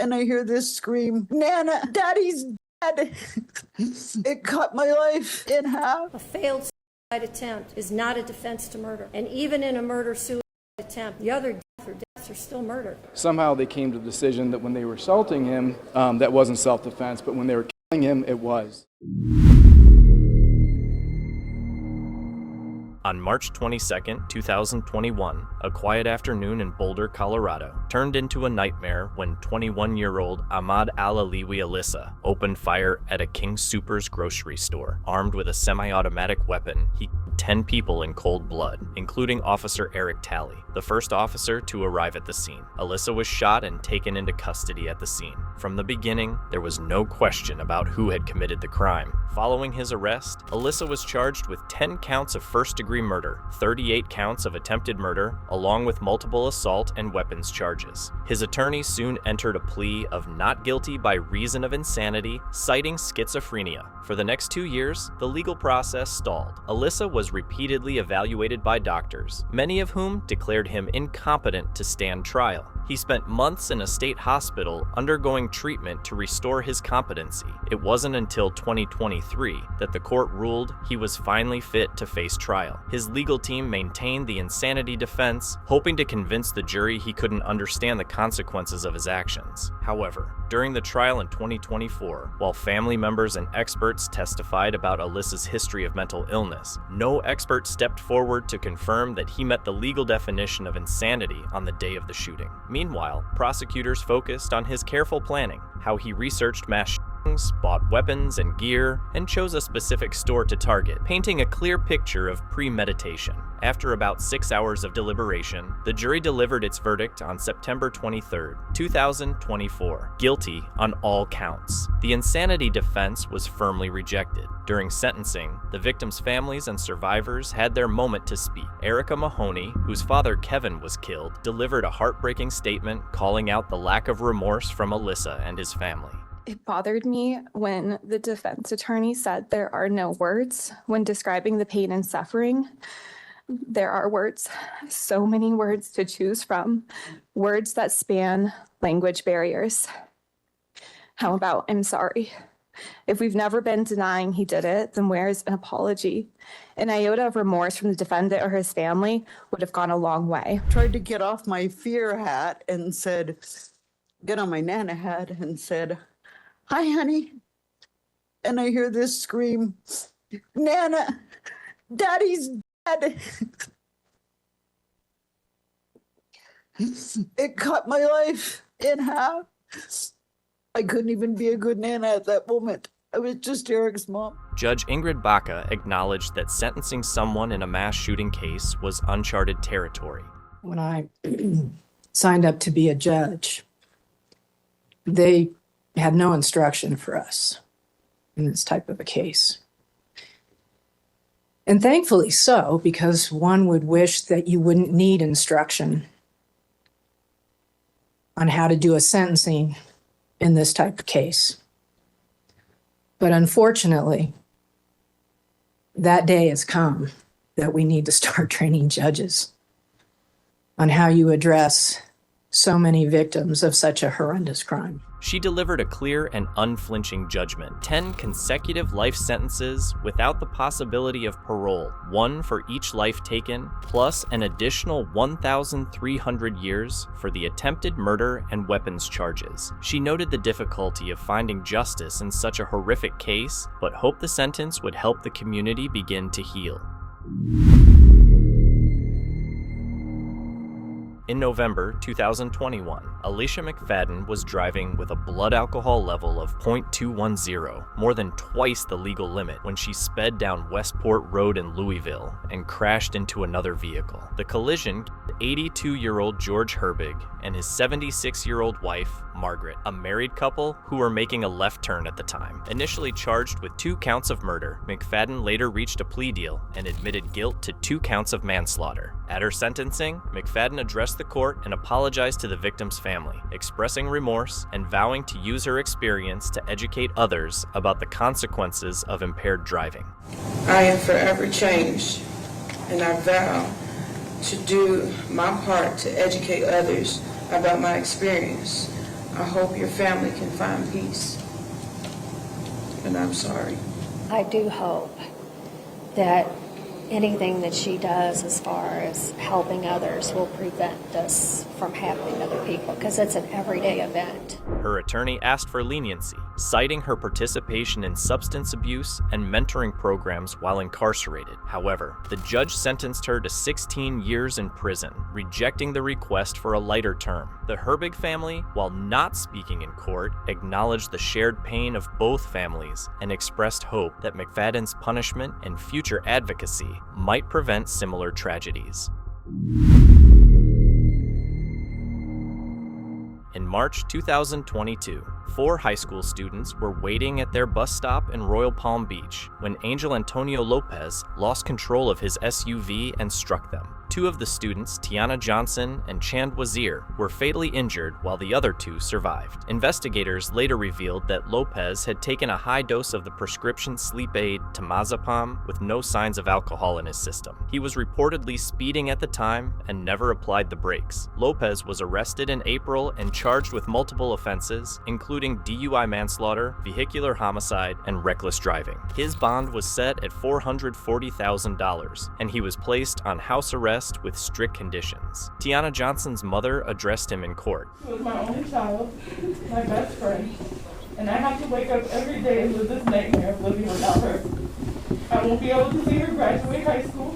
and I hear this scream, Nana, Daddy's dead. It cut my life in half. A failed suicide attempt is not a defense to murder. And even in a murder-suicide attempt, the other death or deaths are still murder. Somehow they came to the decision that when they were assaulting him, that wasn't self-defense, but when they were killing him, it was. On March 22, 2021, a quiet afternoon in Boulder, Colorado, turned into a nightmare when 21-year-old Ahmad Al-Aliwi Alyssa opened fire at a King Soopers grocery store. Armed with a semi-automatic weapon, he killed 10 people in cold blood, including Officer Eric Talley, the first officer to arrive at the scene. Alyssa was shot and taken into custody at the scene. From the beginning, there was no question about who had committed the crime. Following his arrest, Alyssa was charged with 10 counts of first-degree murder, 38 counts of attempted murder, along with multiple assault and weapons charges. His attorney soon entered a plea of not guilty by reason of insanity, citing schizophrenia. For the next 2 years, the legal process stalled. Alyssa was repeatedly evaluated by doctors, many of whom declared him incompetent to stand trial. He spent months in a state hospital undergoing treatment to restore his competency. It wasn't until 2023 that the court ruled he was finally fit to face trial. His legal team maintained the insanity defense, hoping to convince the jury he couldn't understand the consequences of his actions. However, during the trial in 2024, while family members and experts testified about Alyssa's history of mental illness, no expert stepped forward to confirm that he met the legal definition of insanity on the day of the shooting. Meanwhile, prosecutors focused on his careful planning, how he researched mass shootings, bought weapons and gear, and chose a specific store to target, painting a clear picture of premeditation. After about 6 hours of deliberation, the jury delivered its verdict on September 23, 2024, guilty on all counts. The insanity defense was firmly rejected. During sentencing, the victims' families and survivors had their moment to speak. Erica Mahoney, whose father Kevin was killed, delivered a heartbreaking statement calling out the lack of remorse from Alyssa and his family. It bothered me when the defense attorney said there are no words when describing the pain and suffering. There are words, so many words to choose from, words that span language barriers. How about, I'm sorry? If we've never been denying he did it, then where's an apology? An iota of remorse from the defendant or his family would have gone a long way. Tried to get off my fear hat and said, get on my Nana hat and said, hi, honey. And I hear this scream, Nana, Daddy's dead. It cut my life in half. I couldn't even be a good Nana at that moment. I was just Eric's mom. Judge Ingrid Baca acknowledged that sentencing someone in a mass shooting case was uncharted territory. When I signed up to be a judge, they had no instruction for us in this type of a case. And thankfully so, because one would wish that you wouldn't need instruction on how to do a sentencing in this type of case. But unfortunately, that day has come that we need to start training judges on how you address so many victims of such a horrendous crime. She delivered a clear and unflinching judgment. 10 consecutive life sentences without the possibility of parole, one for each life taken, plus an additional 1,300 years for the attempted murder and weapons charges. She noted the difficulty of finding justice in such a horrific case, but hoped the sentence would help the community begin to heal. In November 2021, Alicia McFadden was driving with a blood alcohol level of 0.210, more than twice the legal limit, when she sped down Westport Road in Louisville and crashed into another vehicle. The collision killed 82-year-old George Herbig and his 76-year-old wife, Margaret, a married couple who were making a left turn at the time. Initially charged with 2 counts of murder, McFadden later reached a plea deal and admitted guilt to 2 counts of manslaughter. At her sentencing, McFadden addressed the court and apologized to the victim's family, expressing remorse and vowing to use her experience to educate others about the consequences of impaired driving. I am forever changed, and I vow to do my part to educate others about my experience. I hope your family can find peace. And I'm sorry. I do hope that anything that she does as far as helping others will prevent this from happening to other people, because it's an everyday event. Her attorney asked for leniency, citing her participation in substance abuse and mentoring programs while incarcerated. However, the judge sentenced her to 16 years in prison, rejecting the request for a lighter term. The Herbig family, while not speaking in court, acknowledged the shared pain of both families and expressed hope that McFadden's punishment and future advocacy might prevent similar tragedies. In March 2022, 4 high school students were waiting at their bus stop in Royal Palm Beach when Angel Antonio Lopez lost control of his SUV and struck them. 2 of the students, Tiana Johnson and Chand Wazir, were fatally injured while the other 2 survived. Investigators later revealed that Lopez had taken a high dose of the prescription sleep aid temazepam with no signs of alcohol in his system. He was reportedly speeding at the time and never applied the brakes. Lopez was arrested in April and charged with multiple offenses, including DUI manslaughter, vehicular homicide, and reckless driving. His bond was set at $440,000, and he was placed on house arrest with strict conditions. Tiana Johnson's mother addressed him in court. She was my only child, my best friend, and I have to wake up every day with this nightmare of living without her. I won't be able to see her graduate high school,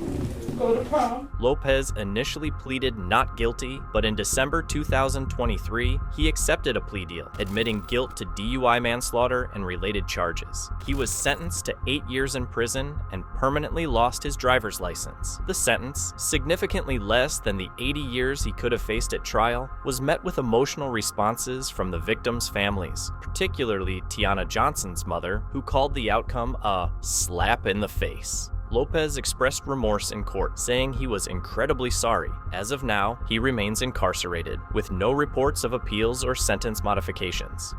go to prom. Lopez initially pleaded not guilty, but in December 2023, he accepted a plea deal, admitting guilt to DUI manslaughter and related charges. He was sentenced to 8 years in prison and permanently lost his driver's license. The sentence, significantly less than the 80 years he could have faced at trial, was met with emotional responses from the victims' families, particularly Tiana Johnson's mother, who called the outcome a slap in the face. Lopez expressed remorse in court, saying he was incredibly sorry. As of now, he remains incarcerated, with no reports of appeals or sentence modifications.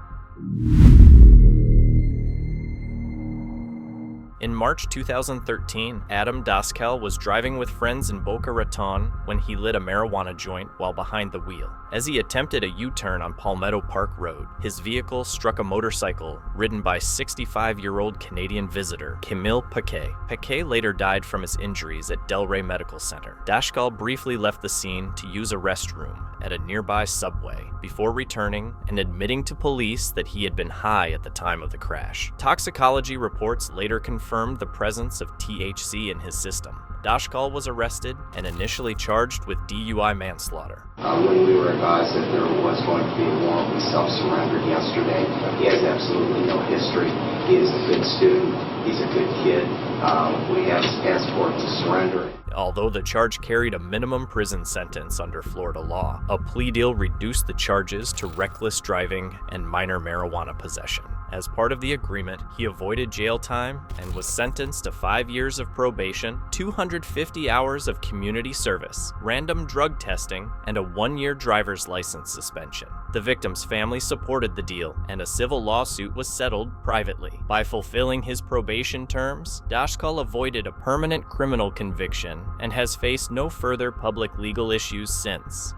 In March 2013, Adam Daskel was driving with friends in Boca Raton when he lit a marijuana joint while behind the wheel. As he attempted a U-turn on Palmetto Park Road, his vehicle struck a motorcycle ridden by 65-year-old Canadian visitor, Camille Paquet. Paquet later died from his injuries at Delray Medical Center. Daskel briefly left the scene to use a restroom at a nearby subway before returning and admitting to police that he had been high at the time of the crash. Toxicology reports later confirmed the presence of THC in his system. Daskel was arrested and initially charged with DUI manslaughter. When we were advised that there was going to be a warrant, we self-surrendered yesterday. He has absolutely no history. He is a good student. He's a good kid. We have his passport to surrender. Although the charge carried a minimum prison sentence under Florida law, a plea deal reduced the charges to reckless driving and minor marijuana possession. As part of the agreement, he avoided jail time and was sentenced to 5 years of probation, 250 hours of community service, random drug testing, and a 1-year driver's license suspension. The victim's family supported the deal, and a civil lawsuit was settled privately. By fulfilling his probation terms, Daskel avoided a permanent criminal conviction and has faced no further public legal issues since.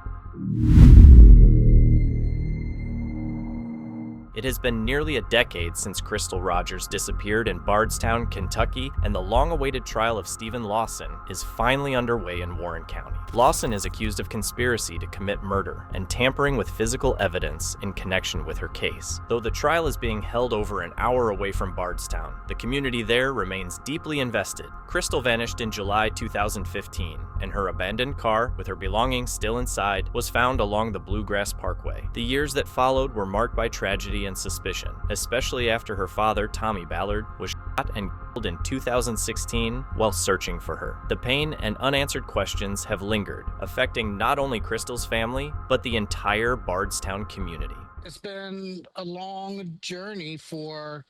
It has been nearly a decade since Crystal Rogers disappeared in Bardstown, Kentucky, and the long-awaited trial of Stephen Lawson is finally underway in Warren County. Lawson is accused of conspiracy to commit murder and tampering with physical evidence in connection with her case. Though the trial is being held over an hour away from Bardstown, the community there remains deeply invested. Crystal vanished in July 2015, and her abandoned car, with her belongings still inside, was found along the Bluegrass Parkway. The years that followed were marked by tragedy and suspicion, especially after her father, Tommy Ballard, was shot and killed in 2016 while searching for her. The pain and unanswered questions have lingered, affecting not only Crystal's family, but the entire Bardstown community. It's been a long journey for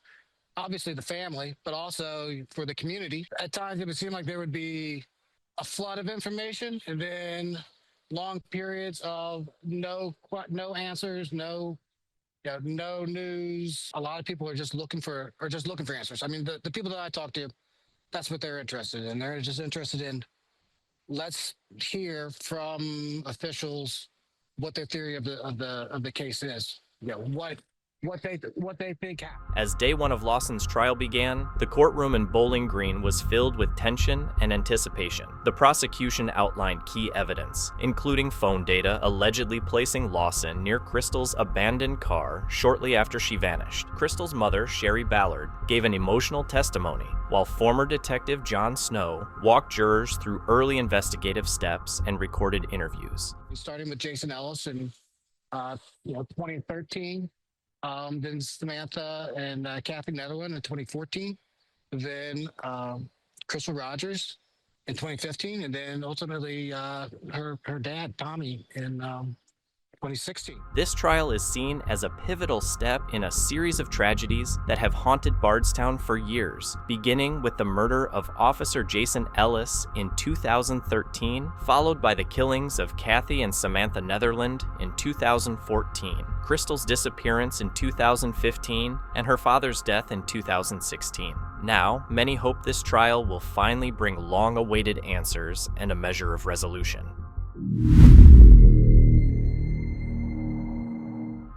obviously the family, but also for the community. At times it would seem like there would be a flood of information and then long periods of no answers, no news. A lot of people are just looking for answers. I mean, the people that I talk to, that's what they're interested in. They're just interested in, let's hear from officials what their theory of the case is. what they think happened. As day one of Lawson's trial began, the courtroom in Bowling Green was filled with tension and anticipation. The prosecution outlined key evidence, including phone data allegedly placing Lawson near Crystal's abandoned car shortly after she vanished. Crystal's mother, Sherry Ballard, gave an emotional testimony, while former Detective John Snow walked jurors through early investigative steps and recorded interviews. Starting with Jason Ellis in 2013. Then Samantha and Kathy Netherland in 2014, then Crystal Rogers in 2015, and then ultimately her dad, Tommy, in 2016. This trial is seen as a pivotal step in a series of tragedies that have haunted Bardstown for years, beginning with the murder of Officer Jason Ellis in 2013, followed by the killings of Kathy and Samantha Netherland in 2014, Crystal's disappearance in 2015, and her father's death in 2016. Now, many hope this trial will finally bring long-awaited answers and a measure of resolution.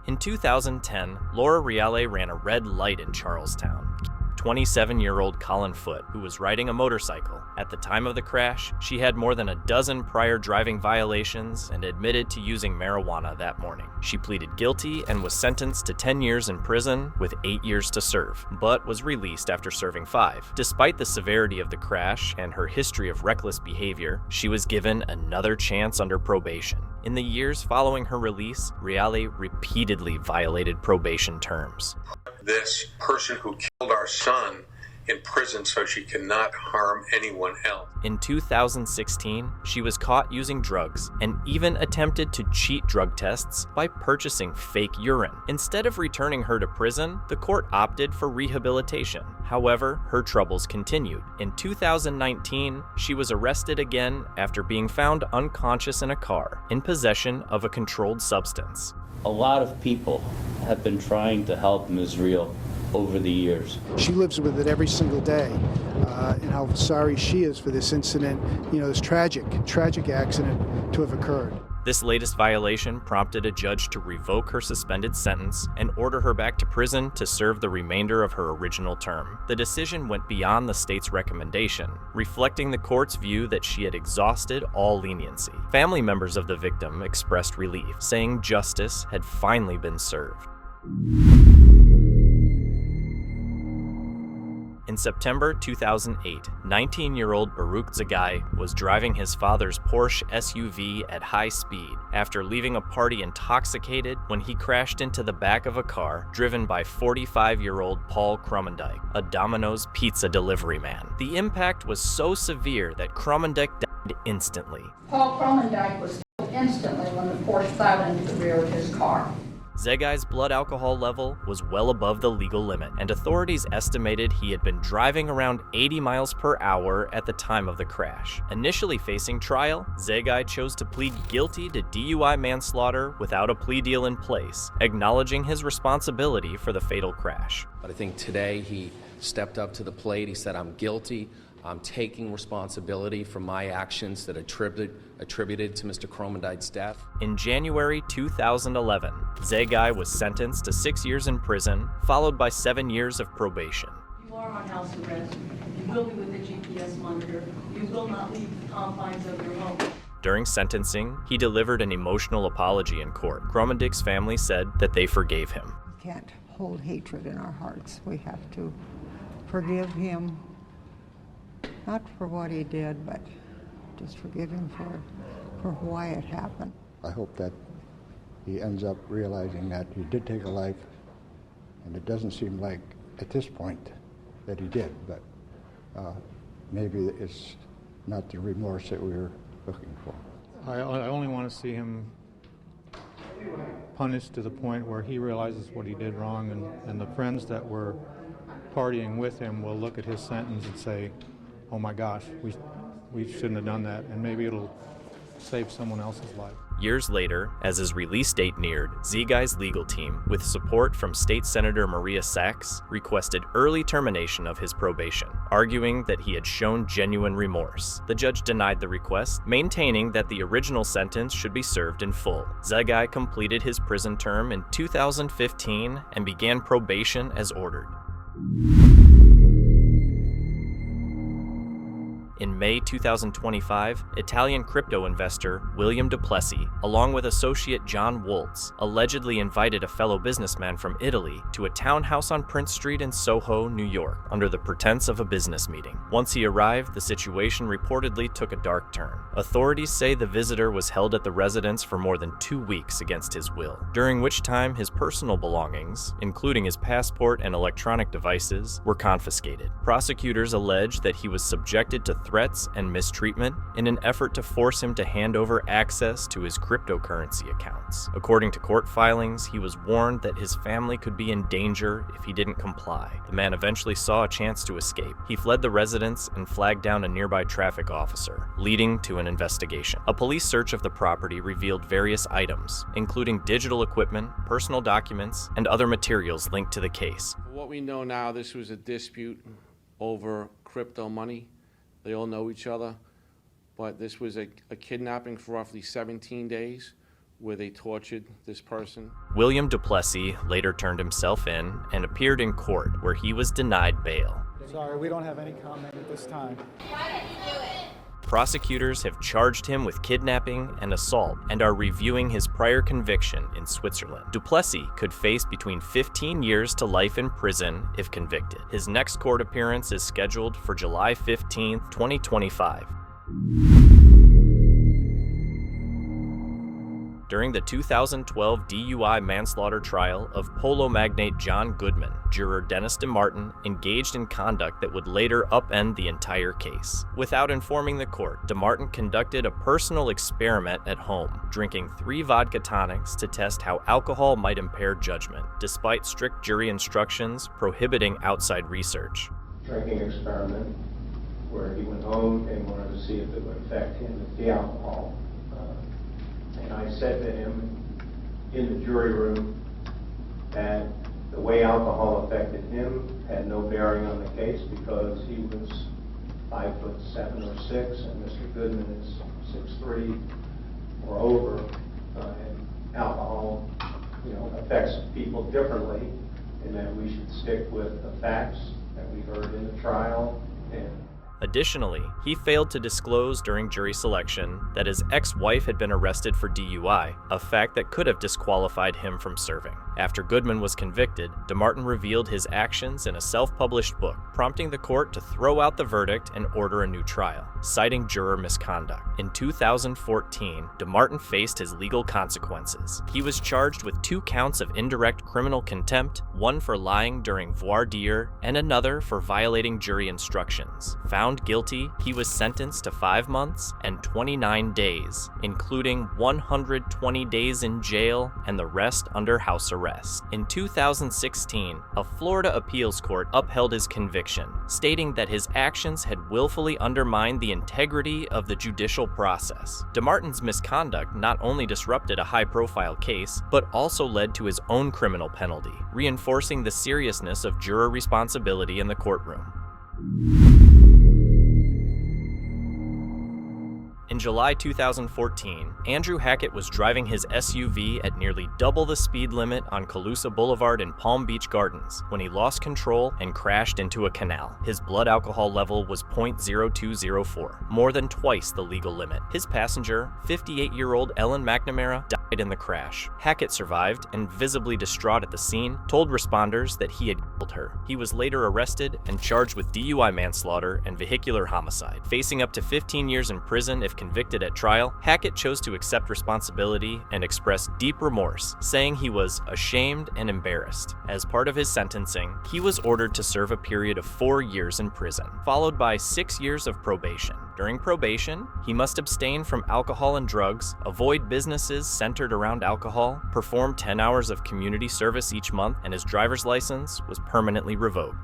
In 2010, Laura Reale ran a red light in Charlestown. 27-year-old Colin Foote, who was riding a motorcycle. At the time of the crash, she had more than a dozen prior driving violations and admitted to using marijuana that morning. She pleaded guilty and was sentenced to 10 years in prison with 8 years to serve, but was released after serving 5. Despite the severity of the crash and her history of reckless behavior, she was given another chance under probation. In the years following her release, Reale repeatedly violated probation terms. This person who killed our son in prison so she cannot harm anyone else. In 2016, she was caught using drugs and even attempted to cheat drug tests by purchasing fake urine. Instead of returning her to prison, the court opted for rehabilitation. However, her troubles continued. In 2019, she was arrested again after being found unconscious in a car, in possession of a controlled substance. A lot of people have been trying to help Ms. Reale over the years. She lives with it every single day, and how sorry she is for this incident, this tragic accident to have occurred. This latest violation prompted a judge to revoke her suspended sentence and order her back to prison to serve the remainder of her original term. The decision went beyond the state's recommendation, reflecting the court's view that she had exhausted all leniency. Family members of the victim expressed relief, saying justice had finally been served. In September 2008, 19-year-old Baruch Zagai was driving his father's Porsche SUV at high speed after leaving a party intoxicated when he crashed into the back of a car driven by 45-year-old Paul Cromendike, a Domino's pizza delivery man. The impact was so severe that Cromendike died instantly. Paul Cromendike was killed instantly when the Porsche plowed into the rear of his car. Zegai's blood alcohol level was well above the legal limit, and authorities estimated he had been driving around 80 miles per hour at the time of the crash. Initially facing trial, Zegai chose to plead guilty to DUI manslaughter without a plea deal in place, acknowledging his responsibility for the fatal crash. But I think today he stepped up to the plate. He said, "I'm guilty. I'm taking responsibility for my actions that attributed to Mr. Cromendike's death." In January 2011, Zegai was sentenced to 6 years in prison, followed by 7 years of probation. You are on house arrest. You will be with the GPS monitor. You will not leave the confines of your home. During sentencing, he delivered an emotional apology in court. Cromendike's family said that they forgave him. We can't hold hatred in our hearts. We have to forgive him. Not for what he did, but just forgive him for why it happened. I hope that he ends up realizing that he did take a life, and it doesn't seem like at this point that he did, but maybe it's not the remorse that we were looking for. I only want to see him punished to the point where he realizes what he did wrong, and the friends that were partying with him will look at his sentence and say, "Oh my gosh, we shouldn't have done that," and maybe it'll save someone else's life. Years later, as his release date neared, Zegai's legal team, with support from State Senator Maria Sachs, requested early termination of his probation, arguing that he had shown genuine remorse. The judge denied the request, maintaining that the original sentence should be served in full. Zegai completed his prison term in 2015 and began probation as ordered. In May 2025, Italian crypto investor William Duplessis, along with associate John Woltz, allegedly invited a fellow businessman from Italy to a townhouse on Prince Street in Soho, New York, under the pretense of a business meeting. Once he arrived, the situation reportedly took a dark turn. Authorities say the visitor was held at the residence for more than 2 weeks against his will, during which time his personal belongings, including his passport and electronic devices, were confiscated. Prosecutors allege that he was subjected to threats and mistreatment in an effort to force him to hand over access to his cryptocurrency accounts. According to court filings, he was warned that his family could be in danger if he didn't comply. The man eventually saw a chance to escape. He fled the residence and flagged down a nearby traffic officer, leading to an investigation. A police search of the property revealed various items, including digital equipment, personal documents, and other materials linked to the case. What we know now, this was a dispute over crypto money. They all know each other, but this was a kidnapping for roughly 17 days where they tortured this person. William Duplessis later turned himself in and appeared in court, where he was denied bail. Sorry, we don't have any comment at this time. Why did you do it? Prosecutors have charged him with kidnapping and assault and are reviewing his prior conviction in Switzerland. Duplessis could face between 15 years to life in prison if convicted. His next court appearance is scheduled for July 15, 2025. During the 2012 DUI manslaughter trial of polo magnate John Goodman, juror Dennis DeMartin engaged in conduct that would later upend the entire case. Without informing the court, DeMartin conducted a personal experiment at home, drinking 3 vodka tonics to test how alcohol might impair judgment, despite strict jury instructions prohibiting outside research. Drinking experiment where he went home and wanted to see if it would affect him with the alcohol. And I said to him in the jury room that the way alcohol affected him had no bearing on the case because he was 5'7" or 6, and Mr. Goodman is 6'3" or over, and alcohol, affects people differently, and that we should stick with the facts that we heard in the trial. Additionally, he failed to disclose during jury selection that his ex-wife had been arrested for DUI, a fact that could have disqualified him from serving. After Goodman was convicted, DeMartin revealed his actions in a self-published book, prompting the court to throw out the verdict and order a new trial, citing juror misconduct. In 2014, DeMartin faced his legal consequences. He was charged with 2 counts of indirect criminal contempt, one for lying during voir dire, and another for violating jury instructions. Found guilty, he was sentenced to 5 months and 29 days, including 120 days in jail and the rest under house arrest. In 2016, a Florida appeals court upheld his conviction, stating that his actions had willfully undermined the integrity of the judicial process. DeMartin's misconduct not only disrupted a high-profile case, but also led to his own criminal penalty, reinforcing the seriousness of juror responsibility in the courtroom. In July 2014, Andrew Hackett was driving his SUV at nearly double the speed limit on Calusa Boulevard in Palm Beach Gardens when he lost control and crashed into a canal. His blood alcohol level was .0204, more than twice the legal limit. His passenger, 58-year-old Ellen McNamara, died in the crash. Hackett survived and, visibly distraught at the scene, told responders that he had killed her. He was later arrested and charged with DUI manslaughter and vehicular homicide. Facing up to 15 years in prison if convicted at trial, Hackett chose to accept responsibility and expressed deep remorse, saying he was ashamed and embarrassed. As part of his sentencing, he was ordered to serve a period of 4 years in prison, followed by 6 years of probation. During probation, he must abstain from alcohol and drugs, avoid businesses centered around alcohol, perform 10 hours of community service each month, and his driver's license was permanently revoked.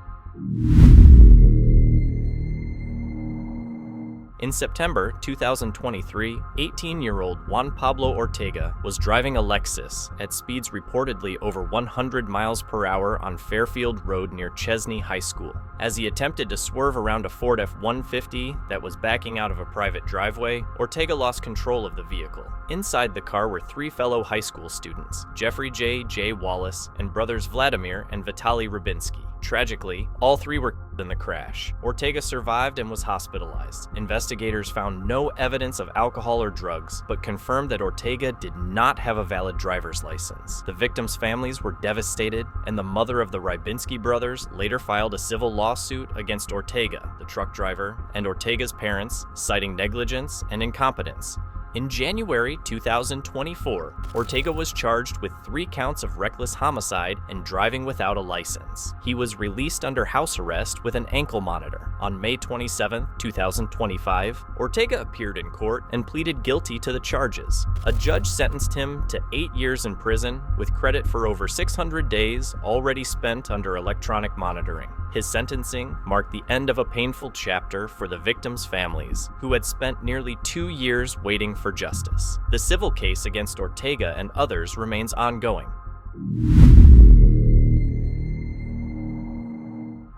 In September 2023, 18-year-old Juan Pablo Ortega was driving a Lexus at speeds reportedly over 100 miles per hour on Fairfield Road near Chesney High School. As he attempted to swerve around a Ford F-150 that was backing out of a private driveway, Ortega lost control of the vehicle. Inside the car were 3 fellow high school students, Jeffrey J. Wallace, and brothers Vladimir and Vitaly Rybinski. Tragically, all 3 were killed in the crash. Ortega survived and was hospitalized. Investigators found no evidence of alcohol or drugs, but confirmed that Ortega did not have a valid driver's license. The victims' families were devastated, and the mother of the Rybinski brothers later filed a civil lawsuit against Ortega, the truck driver, and Ortega's parents, citing negligence and incompetence. In January 2024, Ortega was charged with 3 counts of reckless homicide and driving without a license. He was released under house arrest with an ankle monitor. On May 27, 2025, Ortega appeared in court and pleaded guilty to the charges. A judge sentenced him to 8 years in prison with credit for over 600 days already spent under electronic monitoring. His sentencing marked the end of a painful chapter for the victims' families, who had spent nearly 2 years waiting for justice. The civil case against Ortega and others remains ongoing.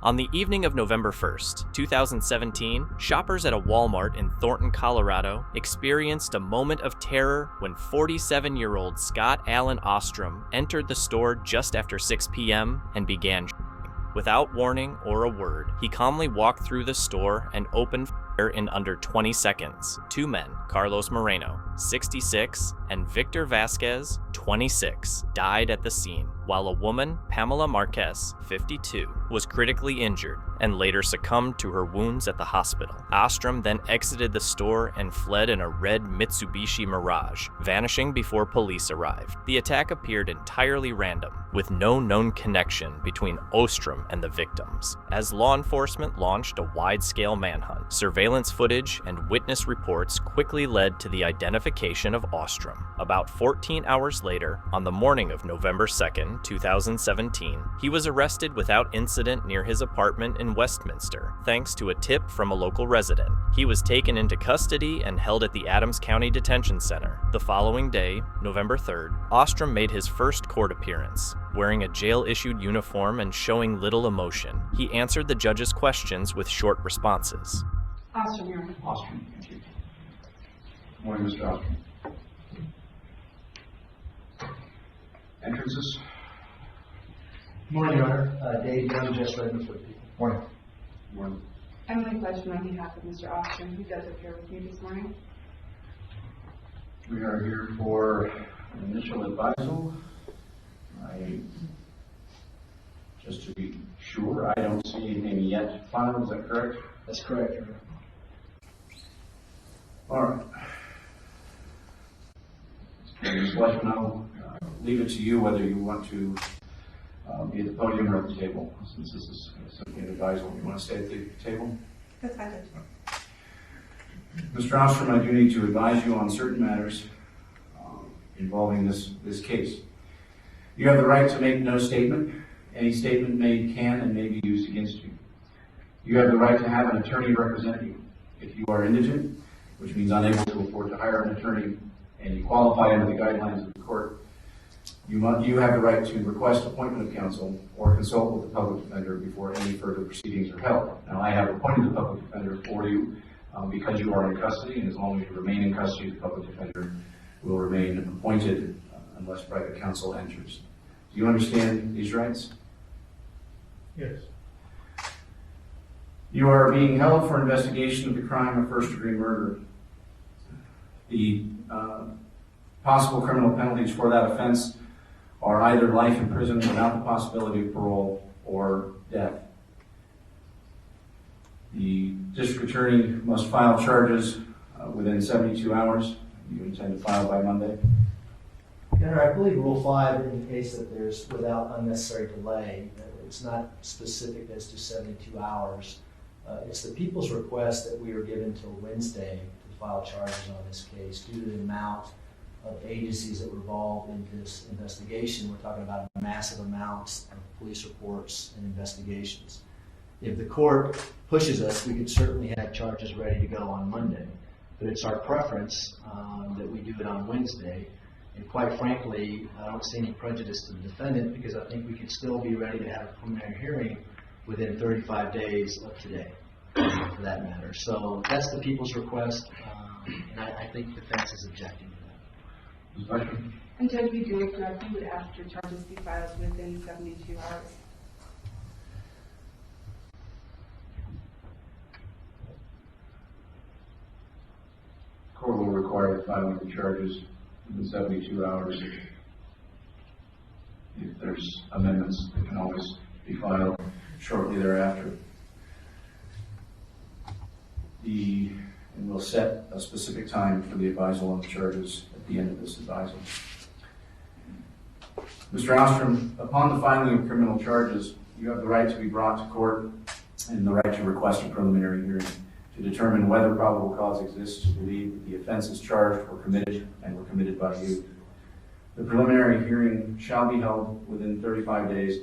On the evening of November 1st, 2017, shoppers at a Walmart in Thornton, Colorado, experienced a moment of terror when 47-year-old Scott Allen Ostrom entered the store just after 6 p.m. and began shooting. Without warning or a word, he calmly walked through the store and opened fire in under 20 seconds. 2 men, Carlos Moreno, 66, and Victor Vasquez, 26, died at the scene, while a woman, Pamela Marquez, 52, was critically injured and later succumbed to her wounds at the hospital. Ostrom then exited the store and fled in a red Mitsubishi Mirage, vanishing before police arrived. The attack appeared entirely random, with no known connection between Ostrom and the victims. As law enforcement launched a wide-scale manhunt, surveillance footage and witness reports quickly led to the identification of Ostrom. About 14 hours later, on the morning of November 2nd, 2017, he was arrested without incident near his apartment in Westminster, thanks to a tip from a local resident. He was taken into custody and held at the Adams County Detention Center. The following day, November 3rd, Ostrom made his first court appearance. Wearing a jail-issued uniform and showing little emotion, he answered the judge's questions with short responses. Ostrom, Your Honor. Ostrom, thank you. Good morning, Mr. Ostrom. Entrances? Good morning, Your Honor. Dave Young, just read for the people. Morning. Morning. Emily Fletchman on behalf of Mr. Ostrom, who does appear with me this morning. We are here for an initial advisal. Just to be sure, I don't see anything yet filed, is that correct? That's correct, Your Honor. All right. Ms. Fletchman, I'll leave it to you whether you want to be at the podium or at the table, since this is simply an advisal. You want to stay at the table? That's fine. Mr. Ostrom, I do need to advise you on certain matters involving this case. You have the right to make no statement. Any statement made can and may be used against you. You have the right to have an attorney represent you. If you are indigent, which means unable to afford to hire an attorney, and you qualify under the guidelines of the court, you have the right to request appointment of counsel or consult with the public defender before any further proceedings are held. Now, I have appointed the public defender for you because you are in custody, and as long as you remain in custody, the public defender will remain appointed unless private counsel enters. Do you understand these rights? Yes. You are being held for investigation of the crime of first-degree murder. The possible criminal penalties for that offense are either life in prison without the possibility of parole or death. The district attorney must file charges within 72 hours. You intend to file by Monday? Your Honor, I believe Rule 5 indicates that there's without unnecessary delay. It's not specific as to 72 hours. It's the people's request that we are given till Wednesday to file charges on this case due to the amount of agencies that were involved in this investigation. We're talking about massive amounts of police reports and investigations. If the court pushes us, we could certainly have charges ready to go on Monday. But it's our preference that we do it on Wednesday. And quite frankly, I don't see any prejudice to the defendant because I think we could still be ready to have a preliminary hearing within 35 days of today, for that matter. So that's the people's request, and I think the defense is objecting to that. And Judge, we do it correctly. We would ask your charges be filed within 72 hours. Court will require the filing of the charges within 72 hours. If there's amendments, they can always be filed shortly thereafter. And we'll set a specific time for the advisal on the charges at the end of this advisal. Mr. Ostrom, upon the filing of criminal charges, you have the right to be brought to court and the right to request a preliminary hearing to determine whether probable cause exists to believe that the offenses charged were committed and were committed by you. The preliminary hearing shall be held within 35 days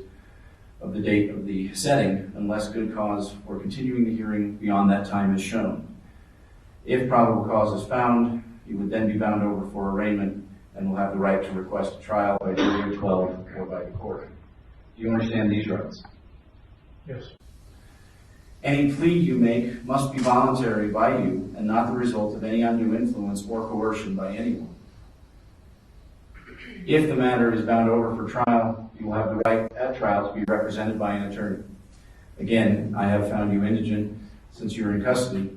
of the date of the setting unless good cause for continuing the hearing beyond that time is shown. If probable cause is found, you would then be bound over for arraignment and will have the right to request a trial by jury of 12 or by the court. Do you understand these rights? Yes. Any plea you make must be voluntary by you and not the result of any undue influence or coercion by anyone. If the matter is bound over for trial, you will have the right at trial to be represented by an attorney. Again, I have found you indigent since you're in custody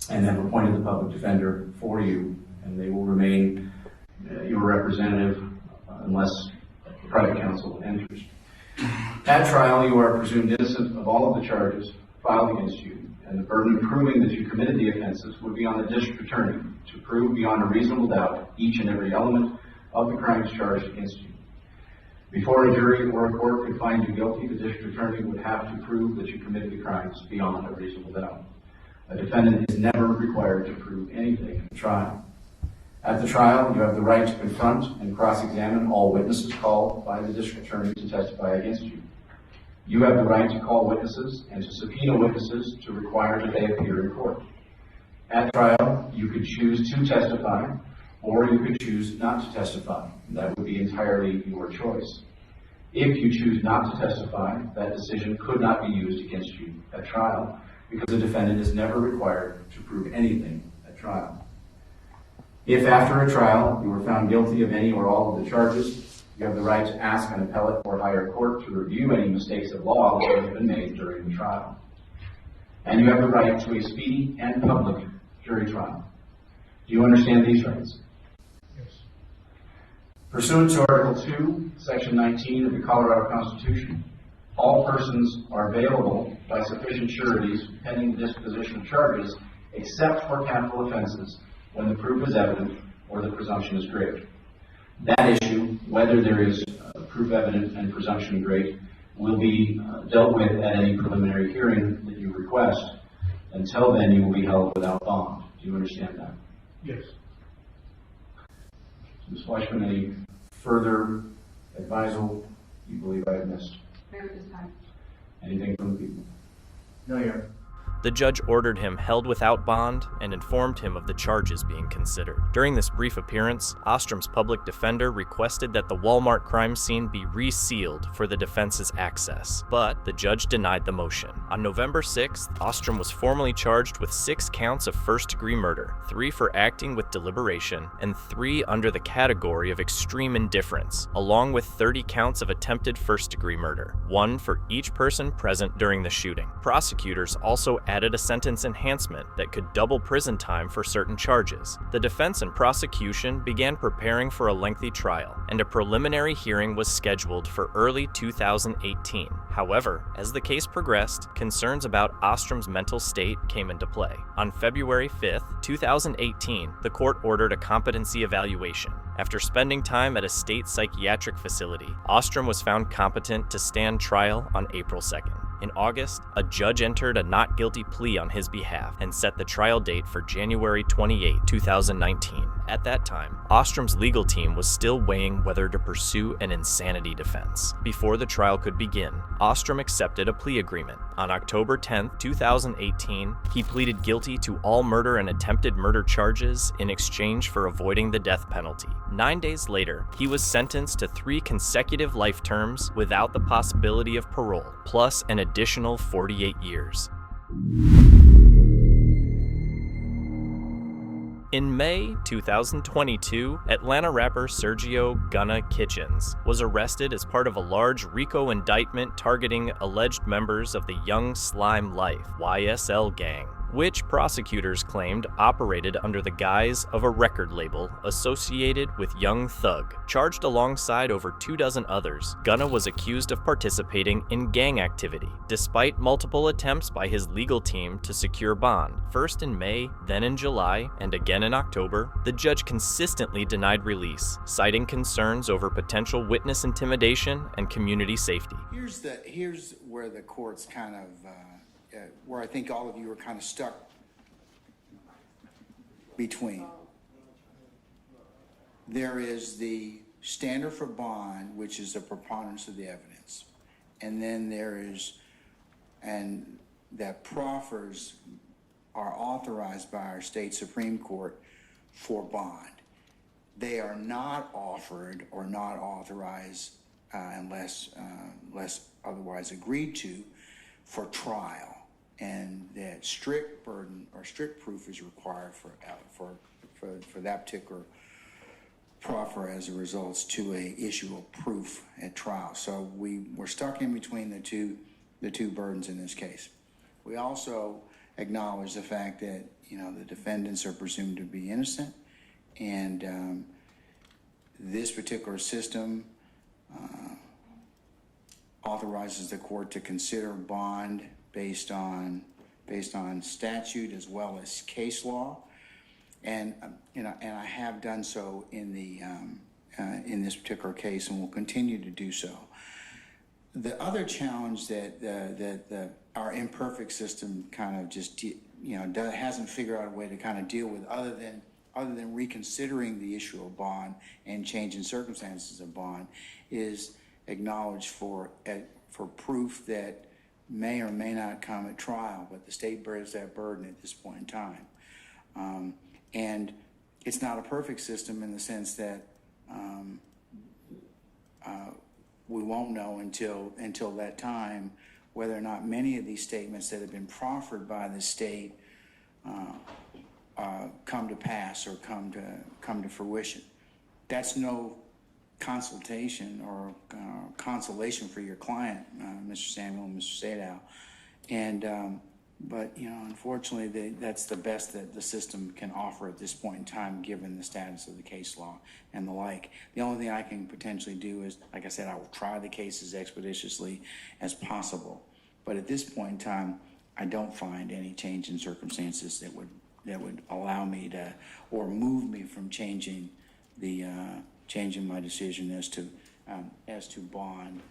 and have appointed the public defender for you, and they will remain your representative unless private counsel enters. At trial, you are presumed innocent of all of the charges filed against you, and the burden of proving that you committed the offenses would be on the district attorney to prove beyond a reasonable doubt each and every element of the crimes charged against you. Before a jury or a court could find you guilty, the district attorney would have to prove that you committed the crimes beyond a reasonable doubt. A defendant is never required to prove anything at the trial. At the trial, you have the right to confront and cross-examine all witnesses called by the district attorney to testify against you. You have the right to call witnesses and to subpoena witnesses to require that they appear in court. At trial, you could choose to testify, or you could choose not to testify. That would be entirely your choice. If you choose not to testify, that decision could not be used against you at trial because the defendant is never required to prove anything at trial. If after a trial you were found guilty of any or all of the charges, you have the right to ask an appellate or higher court to review any mistakes of law that have been made during the trial. And you have the right to a speedy and public jury trial. Do you understand these rights? Yes. Pursuant to Article 2, Section 19 of the Colorado Constitution, all persons are available by sufficient sureties pending the disposition of charges except for capital offenses when the proof is evident or the presumption is great. That issue, whether there is proof evident and presumption great, will be dealt with at any preliminary hearing that you request. Until then, you will be held without bond. Do you understand that? Yes. Ms. Weishman, any further advisal you believe I have missed? Mayor, at this time. Anything from the people? No, Your Honor. The judge ordered him held without bond and informed him of the charges being considered. During this brief appearance, Ostrom's public defender requested that the Walmart crime scene be resealed for the defense's access, but the judge denied the motion. On November 6th, Ostrom was formally charged with 6 counts of first-degree murder, 3 for acting with deliberation, and 3 under the category of extreme indifference, along with 30 counts of attempted first-degree murder, 1 for each person present during the shooting. Prosecutors also added a sentence enhancement that could double prison time for certain charges. The defense and prosecution began preparing for a lengthy trial, and a preliminary hearing was scheduled for early 2018. However, as the case progressed, concerns about Ostrom's mental state came into play. On February 5th, 2018, the court ordered a competency evaluation. After spending time at a state psychiatric facility, Ostrom was found competent to stand trial on April 2nd. In August, a judge entered a not guilty plea on his behalf and set the trial date for January 28, 2019. At that time, Ostrom's legal team was still weighing whether to pursue an insanity defense. Before the trial could begin, Ostrom accepted a plea agreement. On October 10, 2018, he pleaded guilty to all murder and attempted murder charges in exchange for avoiding the death penalty. 9 days later, he was sentenced to 3 consecutive life terms without the possibility of parole, plus an additional 48 years. In May 2022, Atlanta rapper Sergio "Gunna" Kitchens was arrested as part of a large RICO indictment targeting alleged members of the Young Slime Life (YSL) gang, which prosecutors claimed operated under the guise of a record label associated with Young Thug. Charged alongside over 24 others, Gunna was accused of participating in gang activity, despite multiple attempts by his legal team to secure bond. First in May, then in July, and again in October, the judge consistently denied release, citing concerns over potential witness intimidation and community safety. Here's where the court's kind of where I think all of you are kind of stuck between. There is the standard for bond, which is a preponderance of the evidence. And then there is, and that proffers are authorized by our state Supreme Court for bond. They are not offered or not authorized unless otherwise agreed to for trial. And that strict burden or strict proof is required for that particular proffer as a result to a issue of proof at trial. So we're stuck in between the two burdens in this case. We also acknowledge the fact that the defendants are presumed to be innocent, and this particular system authorizes the court to consider bond based on statute as well as case law, and I have done so in this particular case, and will continue to do so. The other challenge that our imperfect system kind of just hasn't figured out a way to kind of deal with, other than reconsidering the issue of bond and changing circumstances of bond, is acknowledged for proof that may or may not come at trial, but the state bears that burden at this point in time. And it's not a perfect system in the sense that we won't know until that time whether or not many of these statements that have been proffered by the state come to pass or come to fruition. That's no consultation or consolation for your client, Mr. Samuel and Mr. Sadow. And but unfortunately, that's the best that the system can offer at this point in time, given the status of the case law and the like. The only thing I can potentially do is, like I said, I will try the case as expeditiously as possible. But at this point in time, I don't find any change in circumstances that would allow me to, or move me from changing my decision as to bond.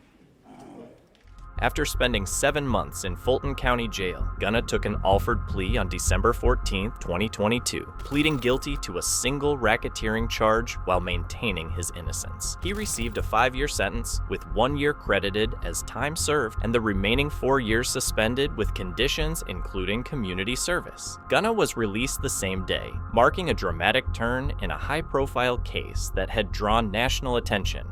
After spending 7 months in Fulton County Jail, Gunna took an offered plea on December 14, 2022, pleading guilty to a single racketeering charge while maintaining his innocence. He received a 5-year sentence, with 1 year credited as time served and the remaining 4 years suspended with conditions including community service. Gunna was released the same day, marking a dramatic turn in a high-profile case that had drawn national attention.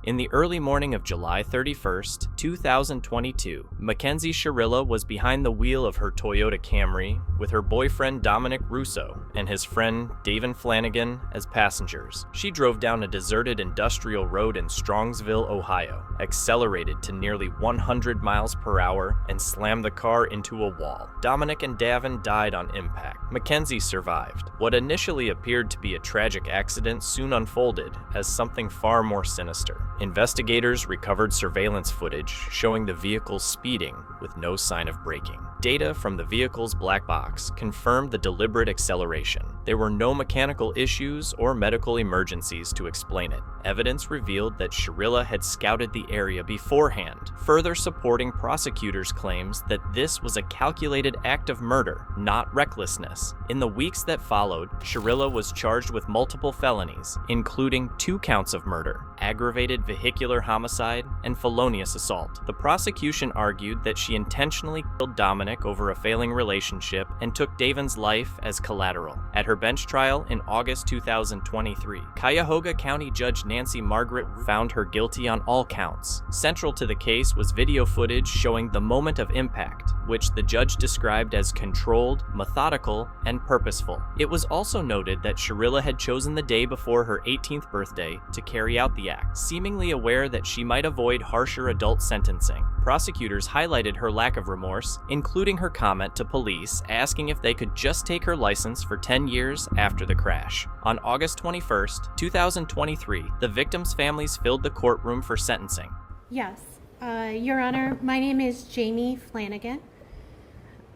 In the early morning of July 31st, 2022, Mackenzie Sharilla was behind the wheel of her Toyota Camry with her boyfriend Dominic Russo and his friend Davin Flanagan as passengers. She drove down a deserted industrial road in Strongsville, Ohio, accelerated to nearly 100 miles per hour, and slammed the car into a wall. Dominic and Davin died on impact. Mackenzie survived. What initially appeared to be a tragic accident soon unfolded as something far more sinister. Investigators recovered surveillance footage showing the vehicle speeding with no sign of braking. Data from the vehicle's black box confirmed the deliberate acceleration. There were no mechanical issues or medical emergencies to explain it. Evidence revealed that Sharilla had scouted the area beforehand, further supporting prosecutors' claims that this was a calculated act of murder, not recklessness. In the weeks that followed, Sharilla was charged with multiple felonies, including 2 counts of murder, aggravated vehicular homicide, and felonious assault. The prosecution argued that she intentionally killed Dominic over a failing relationship and took Davon's life as collateral. At her bench trial in August 2023, Cuyahoga County Judge Nancy Margaret found her guilty on all counts. Central to the case was video footage showing the moment of impact, which the judge described as controlled, methodical, and purposeful. It was also noted that Sharilla had chosen the day before her 18th birthday to carry out the act, seemingly aware that she might avoid harsher adult sentencing. Prosecutors highlighted her lack of remorse, including her comment to police asking if they could just take her license for 10 years after the crash. On August 21st, 2023, the victims' families filled the courtroom for sentencing. Yes, Your Honor, my name is Jamie Flanagan.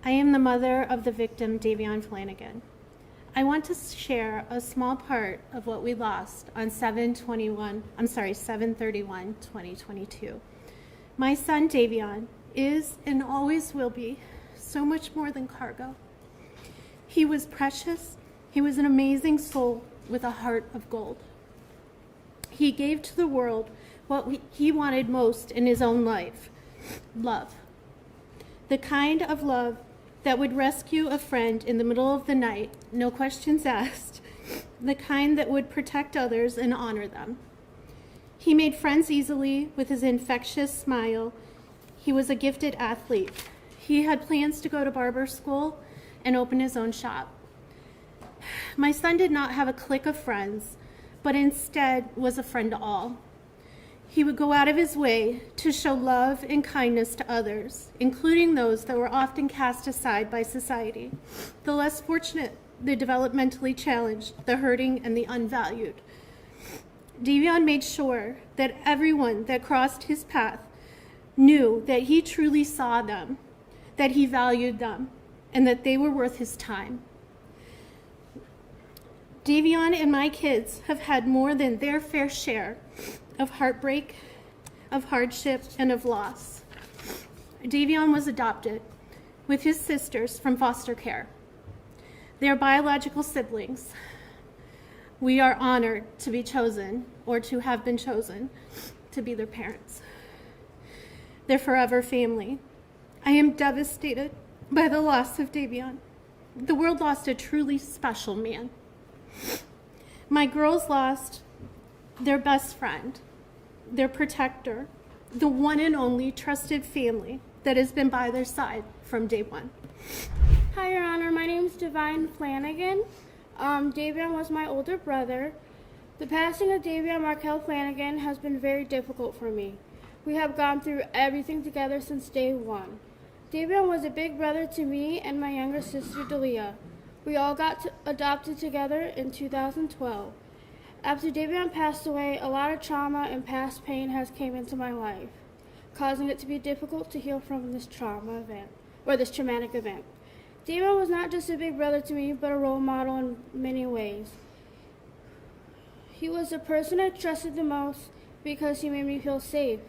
I am the mother of the victim, Davion Flanagan. I want to share a small part of what we lost on 7/31/2022. My son, Davion, is and always will be so much more than cargo. He was precious. He was an amazing soul with a heart of gold. He gave to the world what he wanted most in his own life, love. The kind of love that would rescue a friend in the middle of the night, no questions asked, the kind that would protect others and honor them. He made friends easily with his infectious smile. He was a gifted athlete. He had plans to go to barber school and open his own shop. My son did not have a clique of friends, but instead was a friend to all. He would go out of his way to show love and kindness to others, including those that were often cast aside by society, the less fortunate, the developmentally challenged, the hurting, and the unvalued. Davion made sure that everyone that crossed his path knew that he truly saw them, that he valued them, and that they were worth his time. Davion and my kids have had more than their fair share of heartbreak, of hardship, and of loss. Davion was adopted with his sisters from foster care. They are biological siblings. We are honored to be chosen, or to have been chosen, to be their parents. Their forever family. I am devastated by the loss of Davion. The world lost a truly special man. My girls lost their best friend, their protector, the one and only trusted family that has been by their side from day one. Hi, Your Honor. My name is Dylann Flanagan. Davion was my older brother. The passing of Davion Markel Flanagan has been very difficult for me. We have gone through everything together since day one. Davion was a big brother to me and my younger sister, Dalia. We all got adopted together in 2012. After Davion passed away, a lot of trauma and past pain has came into my life, causing it to be difficult to heal from this trauma event, or this traumatic event. Davion was not just a big brother to me, but a role model in many ways. He was the person I trusted the most because he made me feel safe.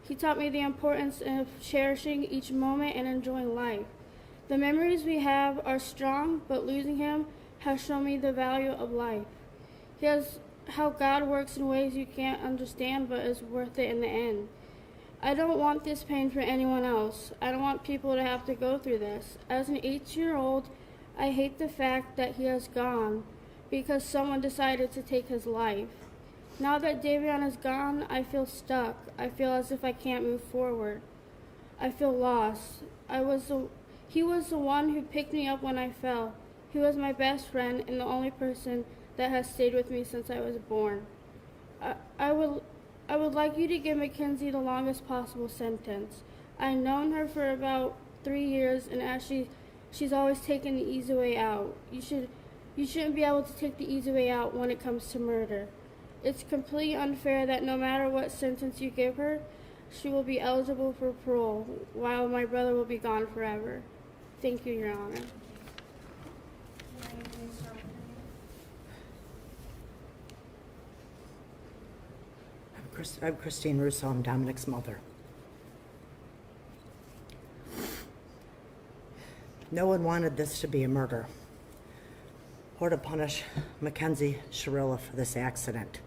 He taught me the importance of cherishing each moment and enjoying life. The memories we have are strong, but losing him has shown me the value of life. He has how God works in ways you can't understand, but is worth it in the end. I don't want this pain for anyone else. I don't want people to have to go through this. As an 18-year-old, I hate the fact that he has gone because someone decided to take his life. Now that Davion is gone, I feel stuck. I feel as if I can't move forward. I feel lost. He was the one who picked me up when I fell. He was my best friend and the only person that has stayed with me since I was born. I would like you to give Mackenzie the longest possible sentence. I've known her for about 3 years, and as she's always taken the easy way out. You shouldn't be able to take the easy way out when it comes to murder. It's completely unfair that no matter what sentence you give her, she will be eligible for parole, while my brother will be gone forever. Thank you, Your Honor. I'm Christine Russo. I'm Dominic's mother. No one wanted this to be a murder or to punish Mackenzie Shirilla for this accident.